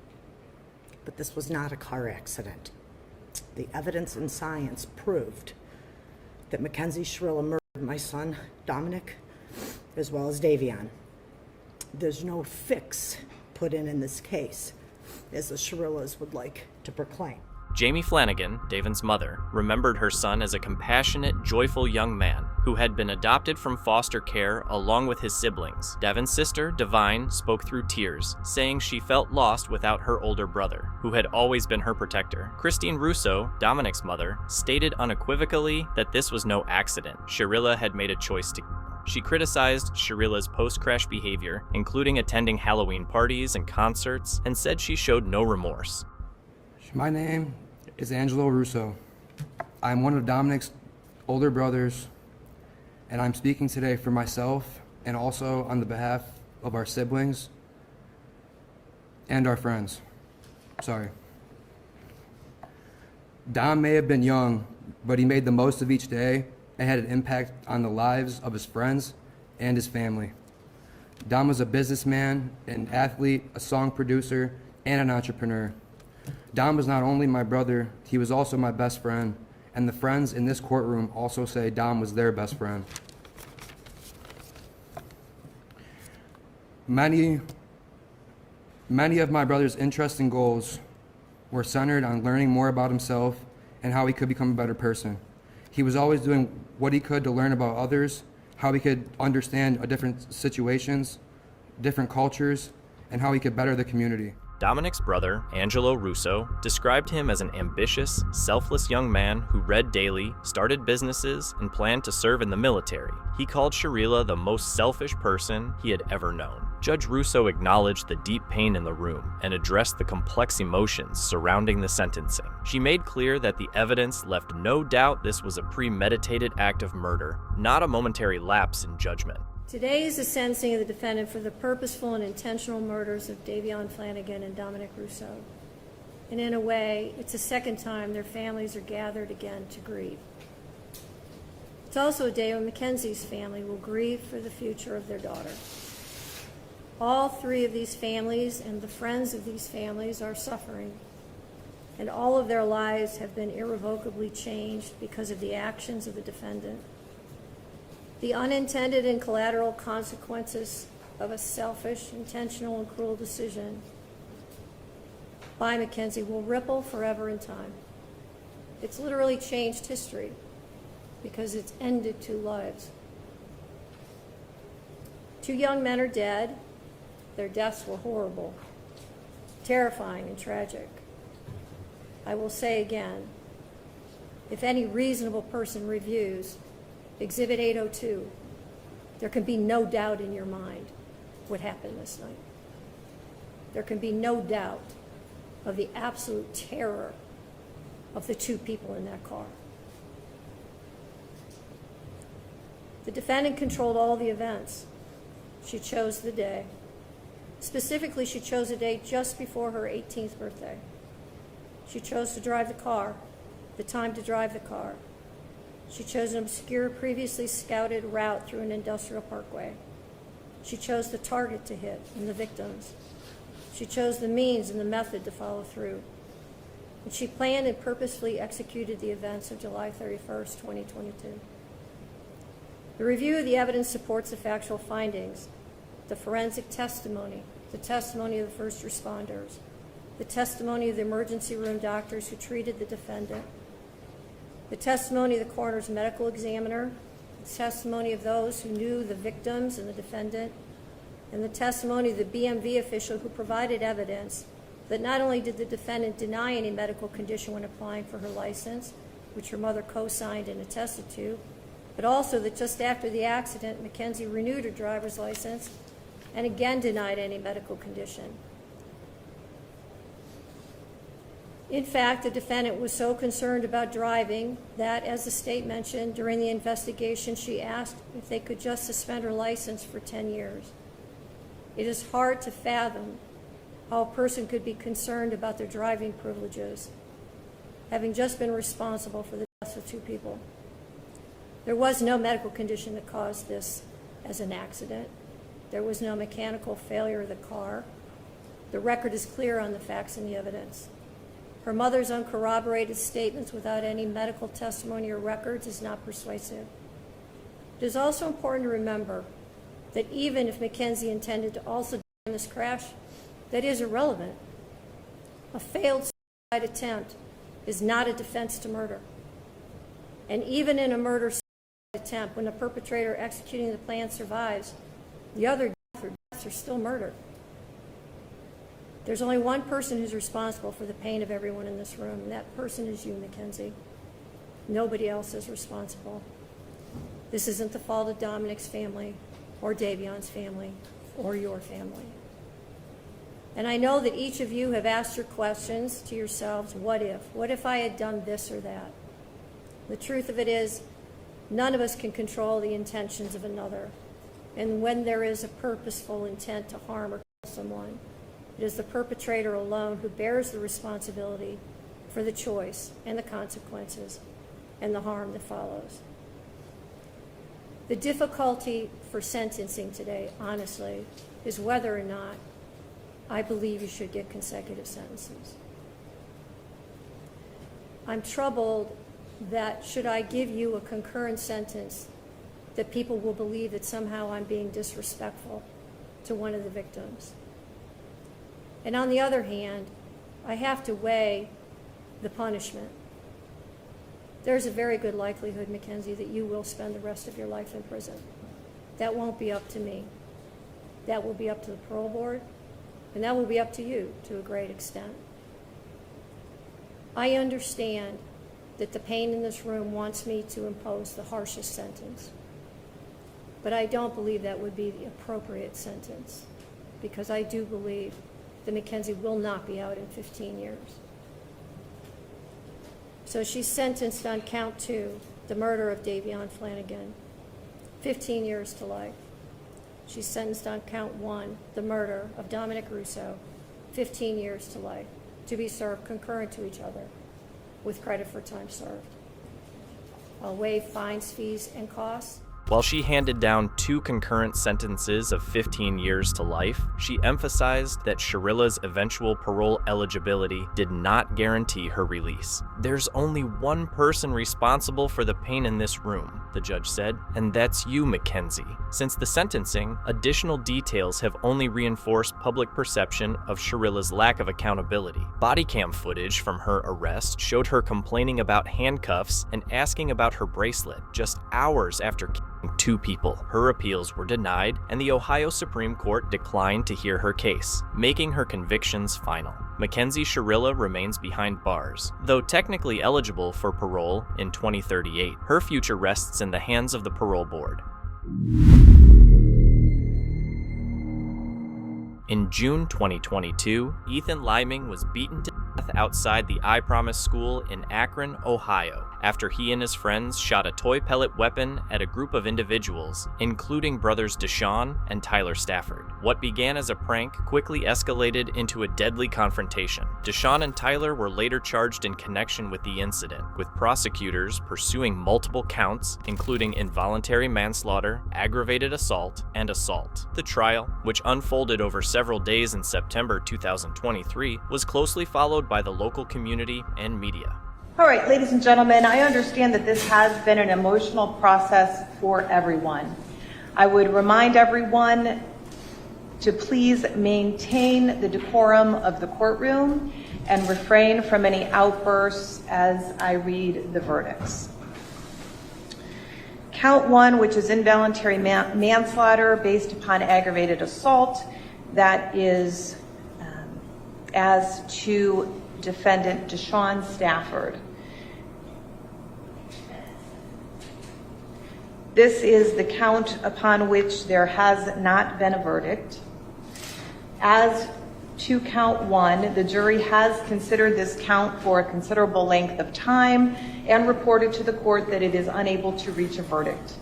But this was not a car accident. The evidence and science proved that Mackenzie Shirilla murdered my son, Dominic, as well as Davion. There's no fix put in this case, as the Shirillas would like to proclaim. Jamie Flanagan, Davin's mother, remembered her son as a compassionate, joyful young man who had been adopted from foster care along with his siblings. Davin's sister, Divine, spoke through tears, saying she felt lost without her older brother, who had always been her protector. Christine Russo, Dominic's mother, stated unequivocally that this was no accident. Shirilla had made a choice to kill. She criticized Shirilla's post-crash behavior, including attending Halloween parties and concerts, and said she showed no remorse. My name is Angelo Russo. I'm one of Dominic's older brothers, and I'm speaking today for myself and also on the behalf of our siblings and our friends. Sorry. Dom may have been young, but he made the most of each day and had an impact on the lives of his friends and his family. Dom was a businessman, an athlete, a song producer, and an entrepreneur. Dom was not only my brother, he was also my best friend, and the friends in this courtroom also say Dom was their best friend. Many of my brother's interests and goals were centered on learning more about himself and how he could become a better person. He was always doing what he could to learn about others, how he could understand different situations, different cultures, and how he could better the community. Dominic's brother, Angelo Russo, described him as an ambitious, selfless young man who read daily, started businesses, and planned to serve in the military. He called Shirilla the most selfish person he had ever known. Judge Russo acknowledged the deep pain in the room and addressed the complex emotions surrounding the sentencing. She made clear that the evidence left no doubt this was a premeditated act of murder, not a momentary lapse in judgment. Today is the sentencing of the defendant for the purposeful and intentional murders of Dylann Flanagan and Dominic Russo. And in a way, it's the second time their families are gathered again to grieve. It's also a day when Mackenzie's family will grieve for the future of their daughter. All three of these families and the friends of these families are suffering, and all of their lives have been irrevocably changed because of the actions of the defendant. The unintended and collateral consequences of a selfish, intentional, and cruel decision by Mackenzie will ripple forever in time. It's literally changed history because it's ended two lives. Two young men are dead. Their deaths were horrible, terrifying, and tragic. I will say again, if any reasonable person reviews Exhibit 802, there can be no doubt in your mind what happened this night. There can be no doubt of the absolute terror of the two people in that car. The defendant controlled all the events. She chose the day. Specifically, she chose a day just before her 18th birthday. She chose to drive the car, the time to drive the car. She chose an obscure, previously scouted route through an industrial parkway. She chose the target to hit and the victims. She chose the means and the method to follow through. And she planned and purposefully executed the events of July 31st, 2022. The review of the evidence supports the factual findings, the forensic testimony, the testimony of the first responders, the testimony of the emergency room doctors who treated the defendant, the testimony of the coroner's medical examiner, the testimony of those who knew the victims and the defendant, and the testimony of the BMV official who provided evidence that not only did the defendant deny any medical condition when applying for her license, which her mother co-signed and attested to, but also that just after the accident, Mackenzie renewed her driver's license and again denied any medical condition. In fact, the defendant was so concerned about driving that, as the state mentioned, during the investigation, she asked if they could just suspend her license for 10 years. It is hard to fathom how a person could be concerned about their driving privileges, having just been responsible for the deaths of 2 people. There was no medical condition that caused this as an accident. There was no mechanical failure of the car. The record is clear on the facts and the evidence. Her mother's uncorroborated statements without any medical testimony or records is not persuasive. It is also important to remember that even if Mackenzie intended to also die in this crash, that is irrelevant. A failed suicide attempt is not a defense to murder. And even in a murder-suicide attempt, when the perpetrator executing the plan survives, the other deaths are still murder. There's only one person who's responsible for the pain of everyone in this room, and that person is you, Mackenzie. Nobody else is responsible. This isn't the fault of Dominic's family, or Davion's family, or your family. And I know that each of you have asked your questions to yourselves, what if? What if I had done this or that? The truth of it is, none of us can control the intentions of another. And when there is a purposeful intent to harm or kill someone, it is the perpetrator alone who bears the responsibility for the choice and the consequences and the harm that follows. The difficulty for sentencing today, honestly, is whether or not I believe you should get consecutive sentences. I'm troubled that should I give you a concurrent sentence, that people will believe that somehow I'm being disrespectful to one of the victims. And on the other hand, I have to weigh the punishment. There's a very good likelihood, Mackenzie, that you will spend the rest of your life in prison. That won't be up to me. That will be up to the parole board, and that will be up to you to a great extent. I understand that the pain in this room wants me to impose the harshest sentence, but I don't believe that would be the appropriate sentence, because I do believe that Mackenzie will not be out in 15 years. So she's sentenced on count 2, the murder of Davion Flanagan, 15 years to life. She's sentenced on count 1, the murder of Dominic Russo, 15 years to life, to be served concurrent to each other with credit for time served. I'll waive fines, fees, and costs. While she handed down 2 concurrent sentences of 15 years to life, she emphasized that Sharilla's eventual parole eligibility did not guarantee her release. "There's only one person responsible for the pain in this room," the judge said, "and that's you, Mackenzie." Since the sentencing, additional details have only reinforced public perception of Sharilla's lack of accountability. Body cam footage from her arrest showed her complaining about handcuffs and asking about her bracelet just hours after 2 people. Her appeals were denied, and the Ohio Supreme Court declined to hear her case, making her convictions final. Mackenzie Sharilla remains behind bars. Though technically eligible for parole in 2038, her future rests in the hands of the parole board. In June 2022, Ethan Liming was beaten to death outside the I Promise School in Akron, Ohio, after he and his friends shot a toy pellet weapon at a group of individuals, including brothers Deshaun and Tyler Stafford. What began as a prank quickly escalated into a deadly confrontation. Deshaun and Tyler were later charged in connection with the incident, with prosecutors pursuing multiple counts, including involuntary manslaughter, aggravated assault, and assault. The trial, which unfolded over several days in September 2023, was closely followed by the local community and media. All right, ladies and gentlemen, I understand that this has been an emotional process for everyone. I would remind everyone to please maintain the decorum of the courtroom and refrain from any outbursts as I read the verdicts. Count 1, which is involuntary manslaughter based upon aggravated assault, that is as to defendant Deshaun Stafford. This is the count upon which there has not been a verdict. As to count 1, the jury has considered this count for a considerable length of time and reported to the court that it is unable to reach a verdict.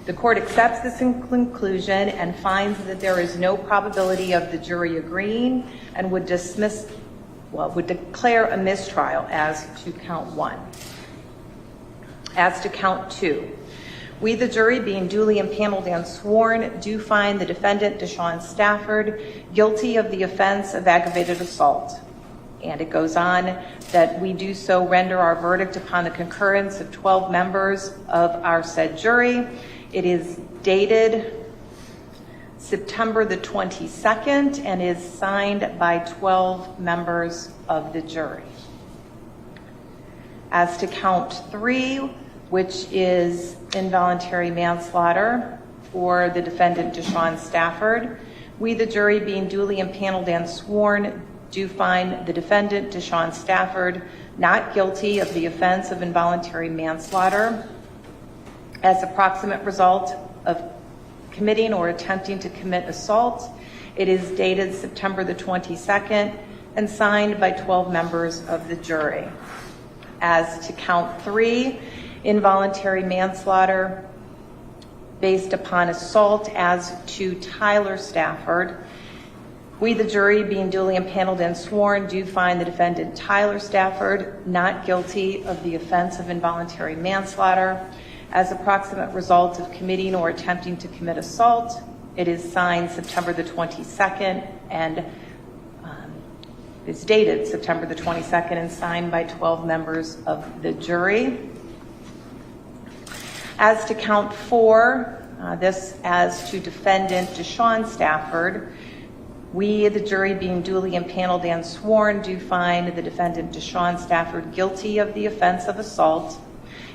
The court accepts this conclusion and finds that there is no probability of the jury agreeing and would declare a mistrial as to count 1. As to count 2, we, the jury, being duly impaneled and sworn, do find the defendant, Deshaun Stafford, guilty of the offense of aggravated assault. And it goes on that we do so render our verdict upon the concurrence of 12 members of our said jury. It is dated September the 22nd and is signed by 12 members of the jury. As to count 3, which is involuntary manslaughter for the defendant Deshaun Stafford, we, the jury, being duly impaneled and sworn, do find the defendant Deshaun Stafford not guilty of the offense of involuntary manslaughter as a proximate result of committing or attempting to commit assault. It is dated September the 22nd and signed by 12 members of the jury. As to count 3, involuntary manslaughter based upon assault as to Tyler Stafford, we, the jury, being duly impaneled and sworn, do find the defendant Tyler Stafford not guilty of the offense of involuntary manslaughter as a proximate result of committing or attempting to commit assault. It is signed September the 22nd and is dated September the 22nd and signed by 12 members of the jury. As to count 4, this as to defendant Deshaun Stafford, we, the jury, being duly impaneled and sworn, do find the defendant Deshaun Stafford guilty of the offense of assault.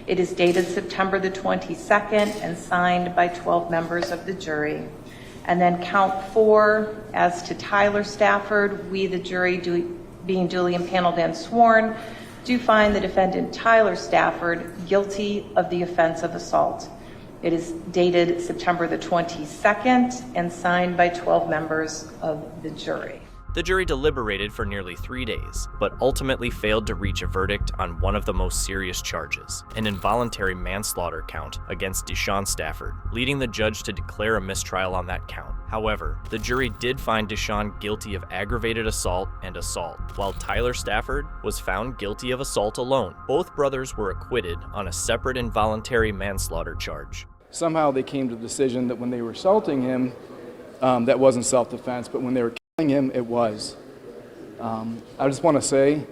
It is dated September the 22nd and signed by 12 members of the jury. And then count 4, as to Tyler Stafford, we, the jury, being duly impaneled and sworn, do find the defendant Tyler Stafford guilty of the offense of assault. It is dated September the 22nd and signed by 12 members of the jury. The jury deliberated for nearly 3 days, but ultimately failed to reach a verdict on one of the most serious charges, an involuntary manslaughter count against Deshaun Stafford, leading the judge to declare a mistrial on that count. However, the jury did find Deshaun guilty of aggravated assault and assault, while Tyler Stafford was found guilty of assault alone. Both brothers were acquitted on a separate involuntary manslaughter charge. Somehow they came to the decision that when they were assaulting him, that wasn't self-defense, but when they were killing him, it was. I just want to say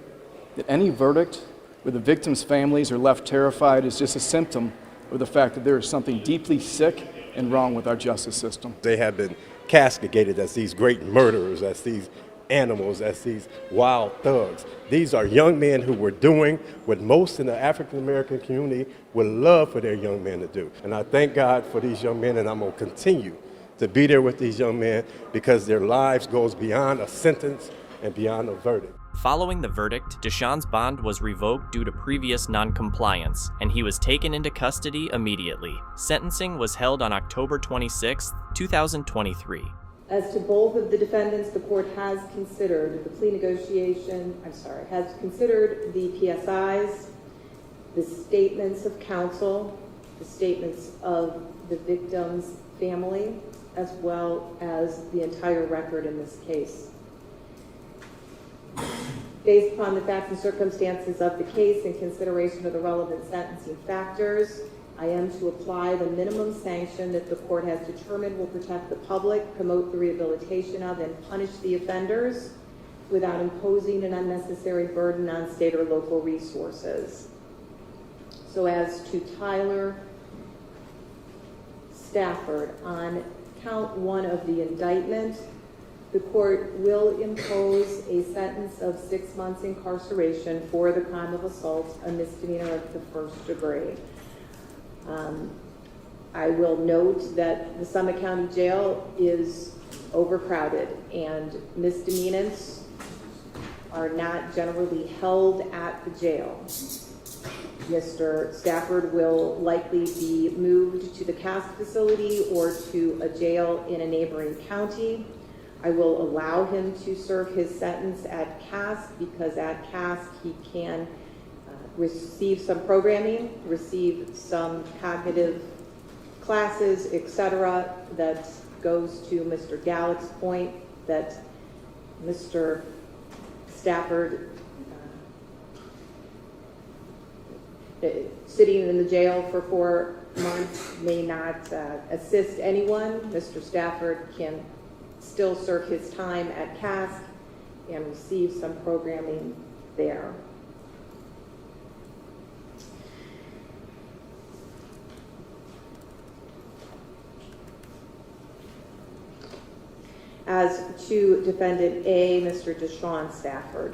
that any verdict where the victims' families are left terrified is just a symptom of the fact that there is something deeply sick and wrong with our justice system. They have been castigated as these great murderers, as these animals, as these wild thugs. These are young men who were doing what most in the African American community would love for their young men to do. And I thank God for these young men, and I'm going to continue to be there with these young men because their lives goes beyond a sentence and beyond a verdict. Following the verdict, Deshaun's bond was revoked due to previous non-compliance, and he was taken into custody immediately. Sentencing was held on October 26, 2023. As to both of the defendants, the court has considered the has considered the PSIs, the statements of counsel, the statements of the victim's family, as well as the entire record in this case. Based upon the facts and circumstances of the case and consideration of the relevant sentencing factors, I am to apply the minimum sanction that the court has determined will protect the public, promote the rehabilitation of, and punish the offenders without imposing an unnecessary burden on state or local resources. So as to Tyler Stafford, on count 1 of the indictment, the court will impose a sentence of 6 months incarceration for the crime of assault, a misdemeanor of the first degree. I will note that the Summit County Jail is overcrowded and misdemeanants are not generally held at the jail. Mr. Stafford will likely be moved to the CAST facility or to a jail in a neighboring county. I will allow him to serve his sentence at CASC because at CASC he can receive some programming, receive some cognitive classes, etc. that goes to Mr. Gallick's point that Mr. Stafford sitting in the jail for 4 months may not assist anyone. Mr. Stafford can still serve his time at CASC and receive some programming there. As to defendant A, Mr. Deshaun Stafford,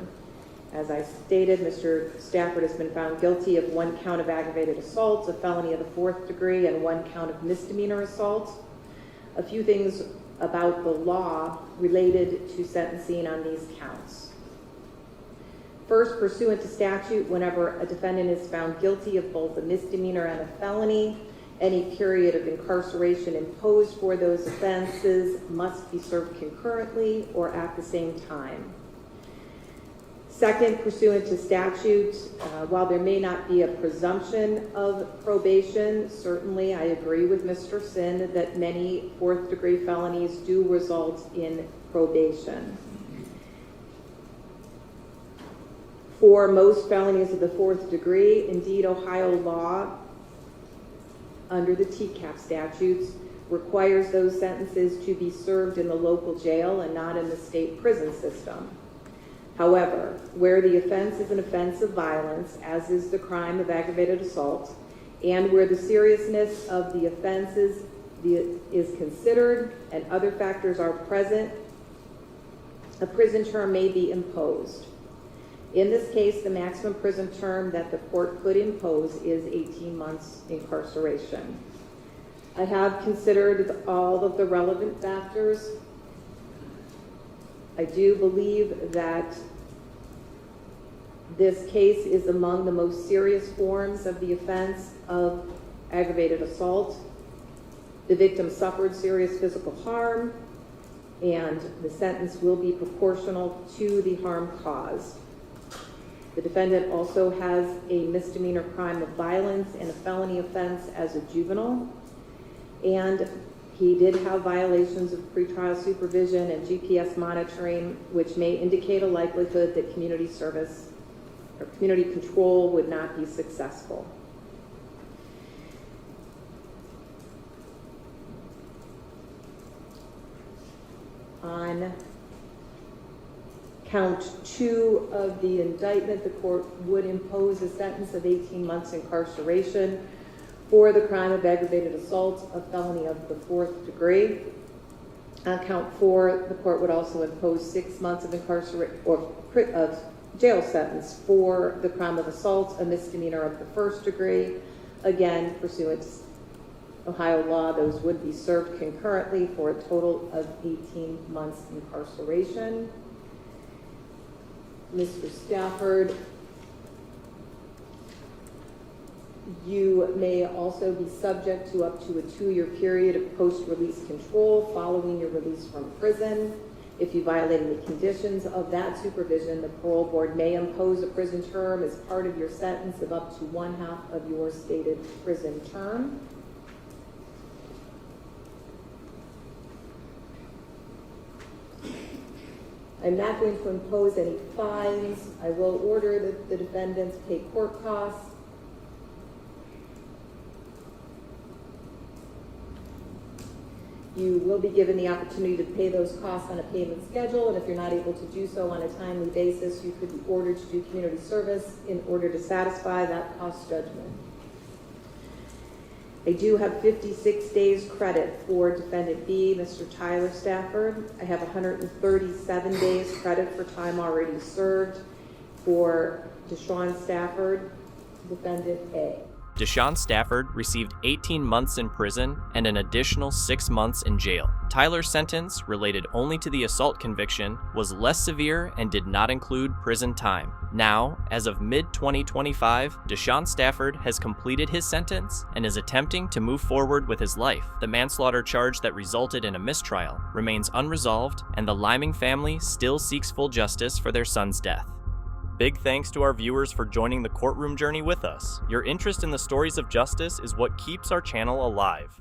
as I stated, Mr. Stafford has been found guilty of 1 count of aggravated assault, a felony of the 4th degree, and 1 count of misdemeanor assault. A few things about the law related to sentencing on these counts. First, pursuant to statute, whenever a defendant is found guilty of both a misdemeanor and a felony, any period of incarceration imposed for those offenses must be served concurrently or at the same time. Second, pursuant to statute, while there may not be a presumption of probation, certainly I agree with Mr. Sin that many 4th degree felonies do result in probation. For most felonies of the 4th degree, indeed Ohio law under the TCAP statutes requires those sentences to be served in the local jail and not in the state prison system. However, where the offense is an offense of violence, as is the crime of aggravated assault, and where the seriousness of the offenses is considered and other factors are present, a prison term may be imposed. In this case, the maximum prison term that the court could impose is 18 months incarceration. I have considered all of the relevant factors. I do believe that this case is among the most serious forms of the offense of aggravated assault. The victim suffered serious physical harm, and the sentence will be proportional to the harm caused. The defendant also has a misdemeanor crime of violence and a felony offense as a juvenile, and he did have violations of pretrial supervision and GPS monitoring, which may indicate a likelihood that community service or community control would not be successful. On count 2 of the indictment, the court would impose a sentence of 18 months incarceration for the crime of aggravated assault, a felony of the 4th degree. On count 4, the court would also impose 6 months of of jail sentence for the crime of assault, a misdemeanor of the 1st degree. Again, pursuant to Ohio law, those would be served concurrently for a total of 18 months incarceration. Mr. Stafford, you may also be subject to up to a 2-year period of post-release control following your release from prison. If you violate any conditions of that supervision, the parole board may impose a prison term as part of your sentence of up to 1/2 of your stated prison term. I'm not going to impose any fines. I will order that the defendants pay court costs. You will be given the opportunity to pay those costs on a payment schedule, and if you're not able to do so on a timely basis, you could be ordered to do community service in order to satisfy that cost judgment. I do have 56 days credit for defendant B, Mr. Tyler Stafford. I have 137 days credit for time already served for Deshaun Stafford, defendant A. Deshaun Stafford received 18 months in prison and an additional 6 months in jail. Tyler's sentence, related only to the assault conviction, was less severe and did not include prison time. Now, as of mid-2025, Deshaun Stafford has completed his sentence and is attempting to move forward with his life. The manslaughter charge that resulted in a mistrial remains unresolved, and the Liming family still seeks full justice for their son's death. Big thanks to our viewers for joining the courtroom journey with us. Your interest in the stories of justice is what keeps our channel alive.